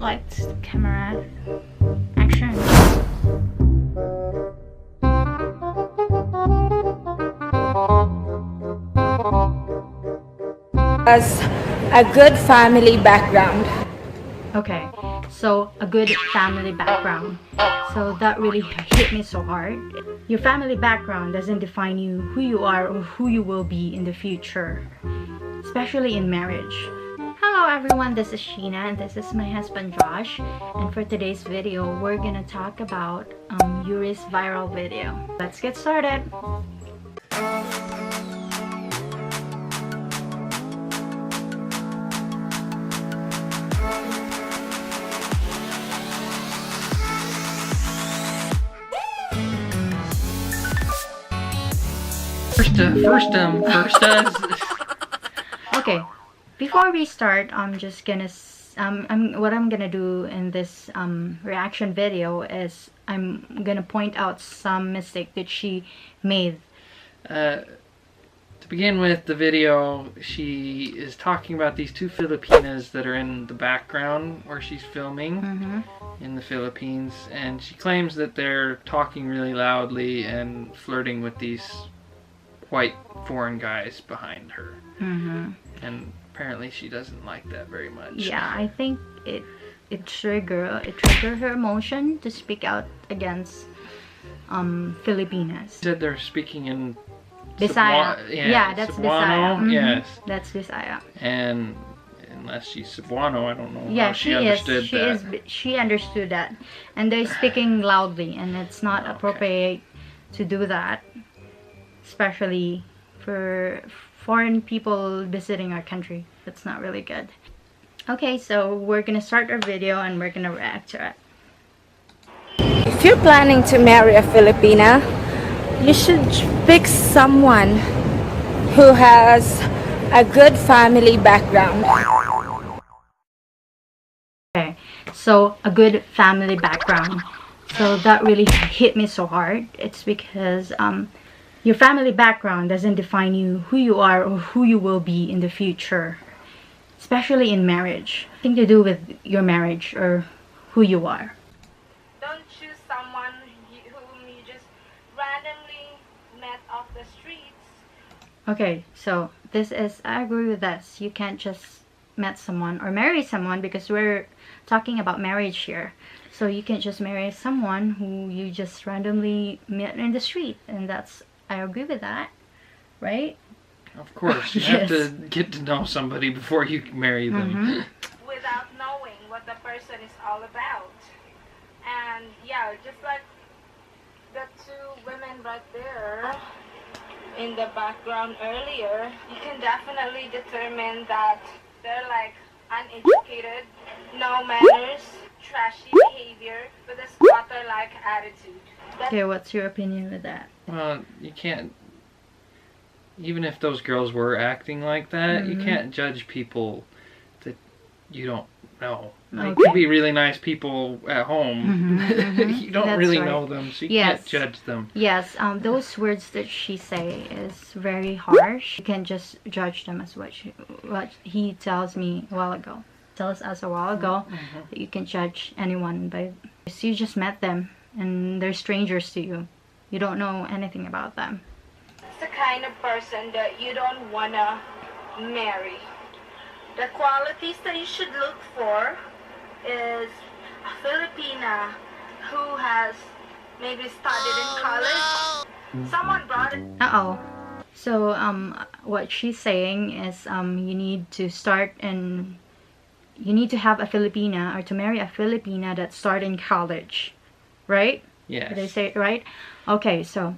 Lights, camera, action. Has a good family background. Okay, so a good family background. So that really hit me so hard. Your family background doesn't define you, who you are, or who you will be in the future, especially in marriage. Hello everyone, this is Sheena and this is my husband Josh, and for today's video we're gonna talk about Yuri's viral video. Let's get started. Okay, before we start, I'm just gonna what I'm gonna do in this reaction video is I'm gonna point out some mistake that she made. To begin with, the video, she is talking about these two Filipinas that are in the background where she's filming in the Philippines, and she claims that they're talking really loudly and flirting with these white foreign guys behind her. And apparently she doesn't like that very much. Yeah, I think it triggered her emotion to speak out against Filipinas. Said they're speaking in Bisaya. Yeah, that's Cebuano. Bisaya. Yes. That's Bisaya. And unless she's Cebuano, I don't know Yeah, how she understood that. She understood that. And they're speaking loudly, and it's not appropriate to do that, especially for foreign people visiting our country. That's not really good. Okay, so we're gonna start our video and we're gonna react to it. If you're planning to marry a Filipina, you should pick someone who has a good family background. Okay, so a good family background. So that really hit me so hard. It's because your family background doesn't define you, who you are, or who you will be in the future, especially in marriage. Nothing to do with your marriage or who you are. Don't choose someone whom you just randomly met off the streets. Okay, so this is, I agree with this. You can't just met someone or marry someone, because we're talking about marriage here. So you can't just marry someone who you just randomly met in the street, and that's, I agree with that, right? Of course, you have to get to know somebody before you marry them. Without knowing what the person is all about. And yeah, just like the two women right there in the background earlier, you can definitely determine that they're like uneducated, no manners, trashy behavior, with a squatter-like attitude. Okay, what's your opinion with that? Well, you can't, even if those girls were acting like that, you can't judge people that you don't know. They could be really nice people at home. You don't That's really right. know them, so you can't judge them. Yes, those words that she say is very harsh. You can just judge them as what he tells me a while ago. Tells us a while ago that you can judge anyone by, you just met them and they're strangers to you. You don't know anything about them. It's the kind of person that you don't wanna marry. The qualities that you should look for is a Filipina who has maybe studied in college. Someone brought it. So what she's saying is you need to start, and you need to have a Filipina, or to marry a Filipina that started in college, right? Yes. Did I say it right? Okay, so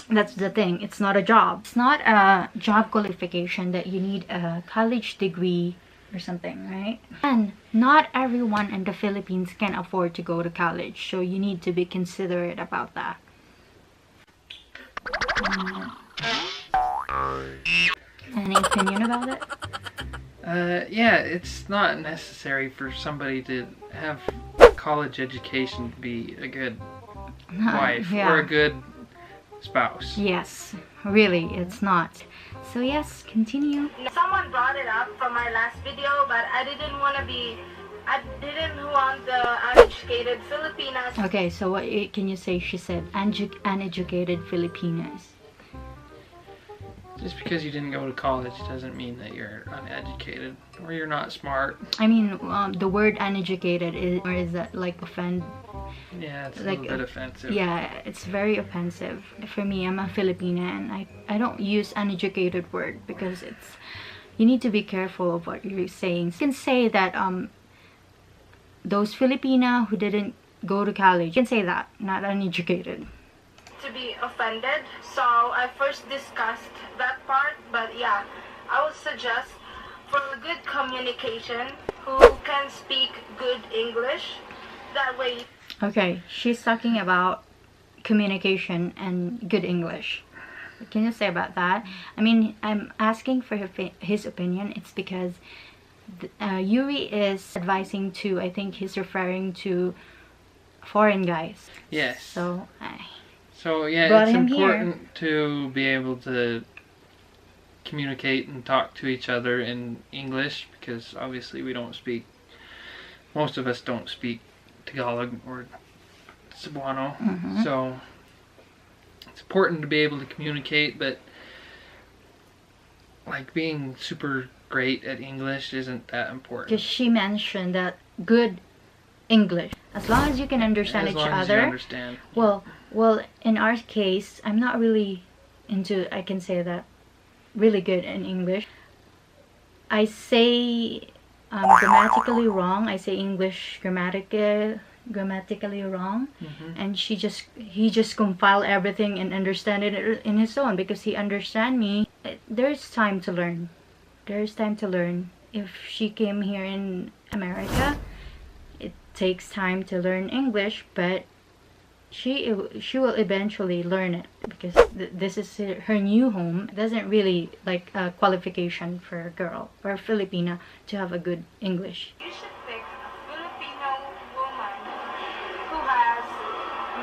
that's the thing. It's not a job. It's not a job qualification that you need a college degree or something, right? And not everyone in the Philippines can afford to go to college, so you need to be considerate about that. Any opinion about it? Yeah, it's not necessary for somebody to have a college education to be a good wife or a good spouse. Yes, really, it's not. So yes, continue. Someone brought it up from my last video, but I didn't want to be I didn't want the uneducated Filipinas. Okay, so what can you say? She said uneducated Filipinas. Just because you didn't go to college doesn't mean that you're uneducated or you're not smart. I mean, the word uneducated is that like offend? Yeah, it's like, a little bit offensive. Yeah, it's very offensive. For me, I'm a Filipina and I don't use uneducated word because you need to be careful of what you're saying. You can say that those Filipina who didn't go to college, you can say that, not uneducated. To be offended, so I first discussed that part, but yeah, I would suggest for good communication, who can speak good English, that way. Okay, she's talking about communication and good English. What can you say about that? I mean, I'm asking for his opinion. It's because Yuri is advising to, I think he's referring to foreign guys. Yes. So yeah, it's important to be able to communicate and talk to each other in English, because obviously most of us don't speak Tagalog or Cebuano. Mm-hmm. So it's important to be able to communicate, but like being super great at English isn't that important. Because she mentioned that good English, as long as you can understand each other. As long as you understand. Well, in our case, I'm not really into, I can say that, really good in English. I say grammatically wrong. I say English grammatically wrong, and he just compile everything and understand it in his own, because he understand me. There's time to learn. There's time to learn. If she came here in America, it takes time to learn English, but she will eventually learn it, because this is her new home. It doesn't really like a qualification for a girl or a Filipina to have a good English. You should pick a Filipino woman who has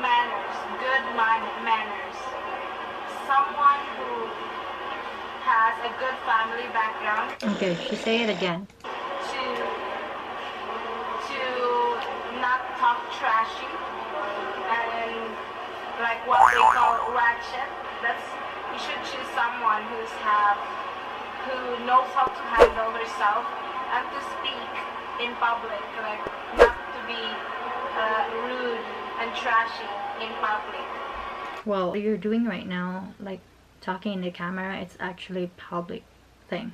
manners, good manners, someone who has a good family background. Okay, she say it again. To not talk trashy and like what they call ratchet. You should choose someone who knows how to handle herself and to speak in public, like not to be rude and trashy in public. Well, what you're doing right now, like talking in the camera, it's actually a public thing,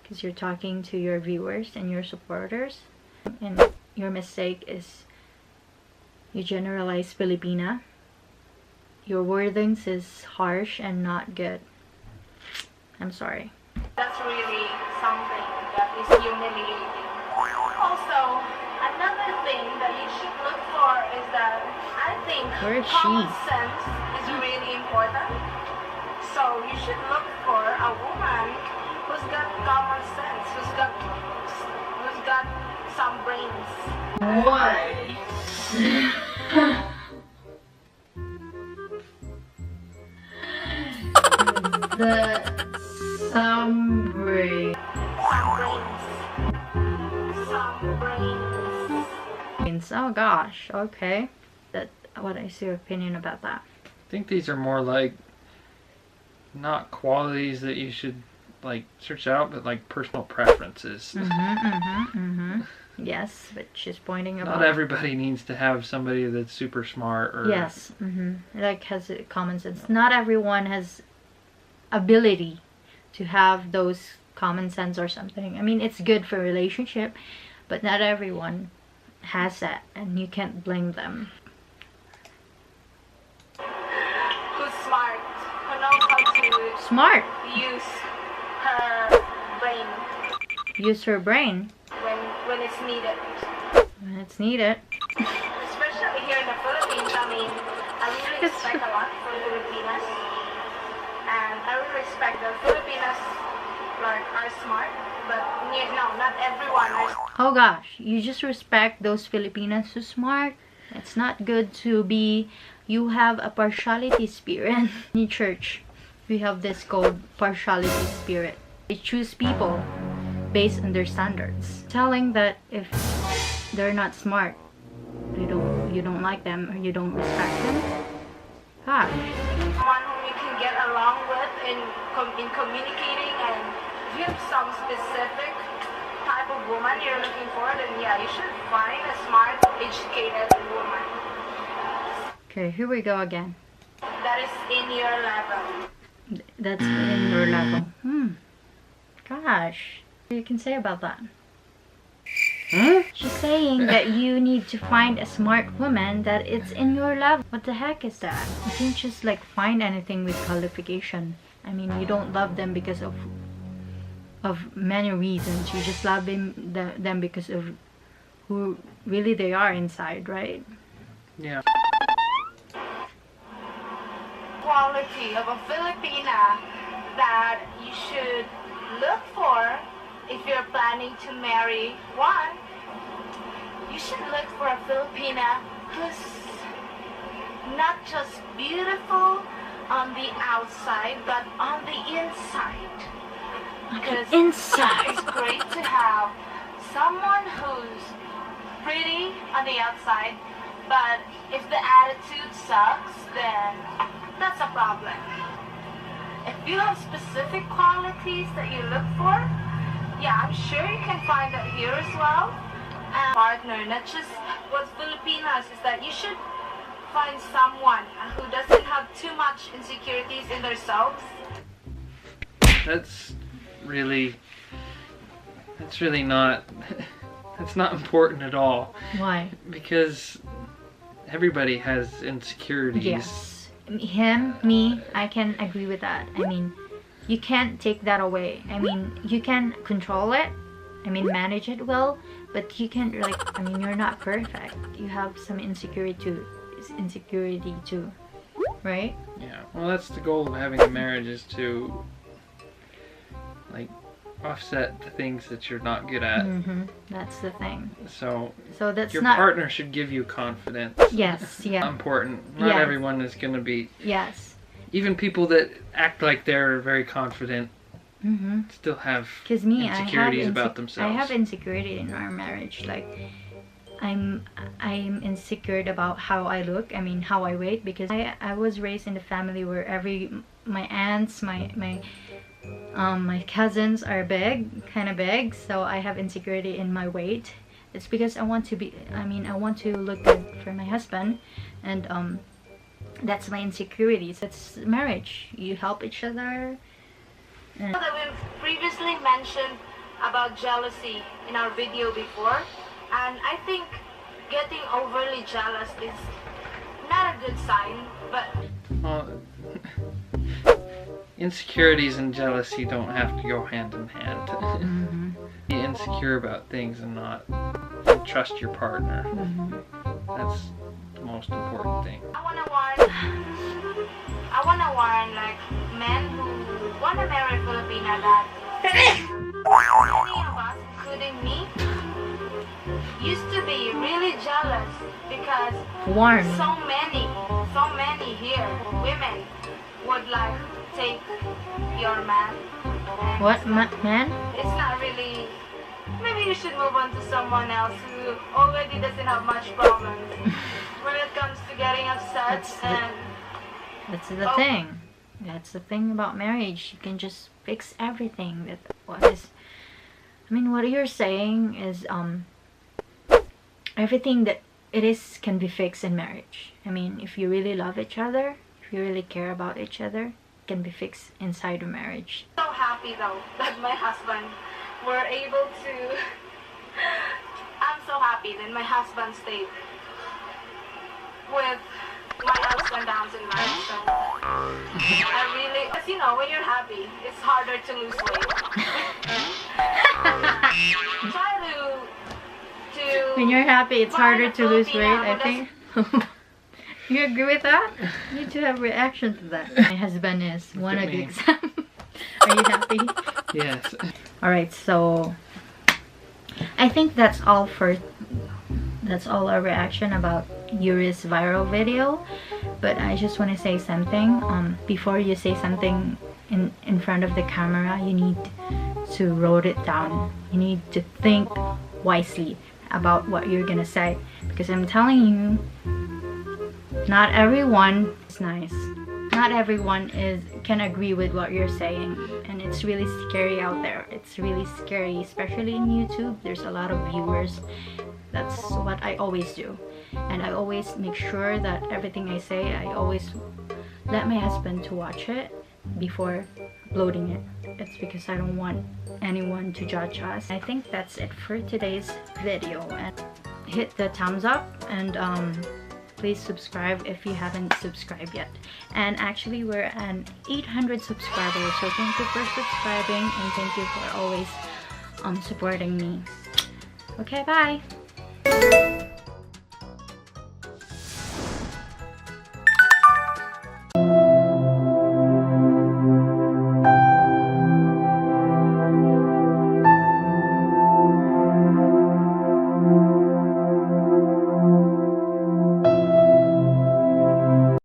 because you're talking to your viewers and your supporters, and your mistake is you generalize Filipina. Your wordings is harsh and not good. I'm sorry. That's really something that is humiliating. Also, another thing that you should look for is that I think common sense is really important. So you should look for a woman who's got common sense, who's got some brains. What? Some brains. Oh gosh, okay. What is your opinion about that? I think these are more like not qualities that you should like search out, but like personal preferences. Yes, but she's pointing out. Not everybody needs to have somebody that's super smart or. Yes, like has common sense. Not everyone has ability to have those common sense or something. I mean, it's good for relationship, but not everyone has that, and you can't blame them. Who's smart, who knows how to use her brain. Use her brain when it's needed. When it's needed. Especially here in the Philippines, I mean, I really respect a lot for Filipinas, and I really respect the Filipinas like are smart, but no, not everyone is. Oh gosh, you just respect those Filipinas who's smart. It's not good to be. You have a partiality spirit. In church, we have this called partiality spirit. They choose people based on their standards, telling that if they're not smart. You don't like them, or you don't respect them. Ah. Someone whom you can get along with in communicating, and if you have some specific type of woman you're looking for, then yeah, you should find a smart, educated woman. Okay, here we go again. That is in your level. That's in your level. Gosh, what you can say about that? Huh? She's saying that you need to find a smart woman that it's in your level. What the heck is that? You can't just like find anything with qualification. I mean, you don't love them because of many reasons. You just love them because of who really they are inside, right? Yeah. Quality of a Filipina that you should look for if you're planning to marry one. You should look for a Filipina who's not just beautiful on the outside, but on the inside. Because Inside. it's great to have someone who's pretty on the outside, but if the attitude sucks, then that's a problem. If you have specific qualities that you look for, yeah, I'm sure you can find that here as well. And partner, not just what Filipinas is that you should find someone who doesn't have too much insecurities in themselves. That's really not that's not important at all, Why? because everybody has insecurities. Yes. Him, me, I can agree with that. I mean, you can't take that away. I mean, you can control it. I mean, manage it well, but you can't like. I mean, you're not perfect. You have some insecurity too, right? Yeah, well, that's the goal of having a marriage, is to like offset the things that you're not good at. That's the thing. So that's your not. partner should give you confidence. Yes. Yeah. Important. Not Yes. everyone is going to be. Yes. Even people that act like they're very confident still have Because me, insecurities about I themselves. have insecurity in our marriage. Like, I'm insecure about how I look. I mean, how I weight, because I was raised in a family where my aunts, my cousins are kind of big, so I have insecurity in my weight. It's because I want to look good for my husband, and that's my insecurities. It's marriage. You help each other. That we've previously mentioned about jealousy in our video before, and I think getting overly jealous is not a good sign, but Well, insecurities and jealousy don't have to go hand in hand. Be insecure about things and not trust your partner. That's the most important thing. I wanna warn like men who wanna marry a Filipina that many of us, including me, used to be really jealous because Warm. so many here, women, would like take your man. And What man? it's not really. Maybe you should move on to someone else who already doesn't have much problems when it comes to getting upset That's the Oh. thing. That's the thing about marriage. You can just fix everything. What you're saying is everything that it is can be fixed in marriage. I mean, if you really love each other, if you really care about each other, it can be fixed inside a marriage. so happy though that my husband were able to. I'm so happy that my husband stayed with my ups and downs in life. So I really, because you know, when you're happy, it's harder to lose weight. Try to. When you're happy, it's find harder a to lose weight, Filipina I who think. You agree with that? You need to have reaction to that. My husband is one at of the me. exam. Are you happy? Yes. Alright, so I think that's all our reaction about Yuri's viral video. But I just want to say something. Before you say something in front of the camera, you need to wrote it down. You need to think wisely. about what you're gonna say, because I'm telling you, not everyone is nice. Not everyone can agree with what you're saying, and it's really scary out there. It's really scary, especially in YouTube. There's a lot of viewers. That's what I always do, and I always make sure that everything I say, I always let my husband to watch it before uploading it. It's because I don't want anyone to judge us. I think that's it for today's video, and hit the thumbs up, and please subscribe if you haven't subscribed yet. And actually, we're at 800 subscribers, so thank you for subscribing, and thank you for always supporting me. Okay, bye.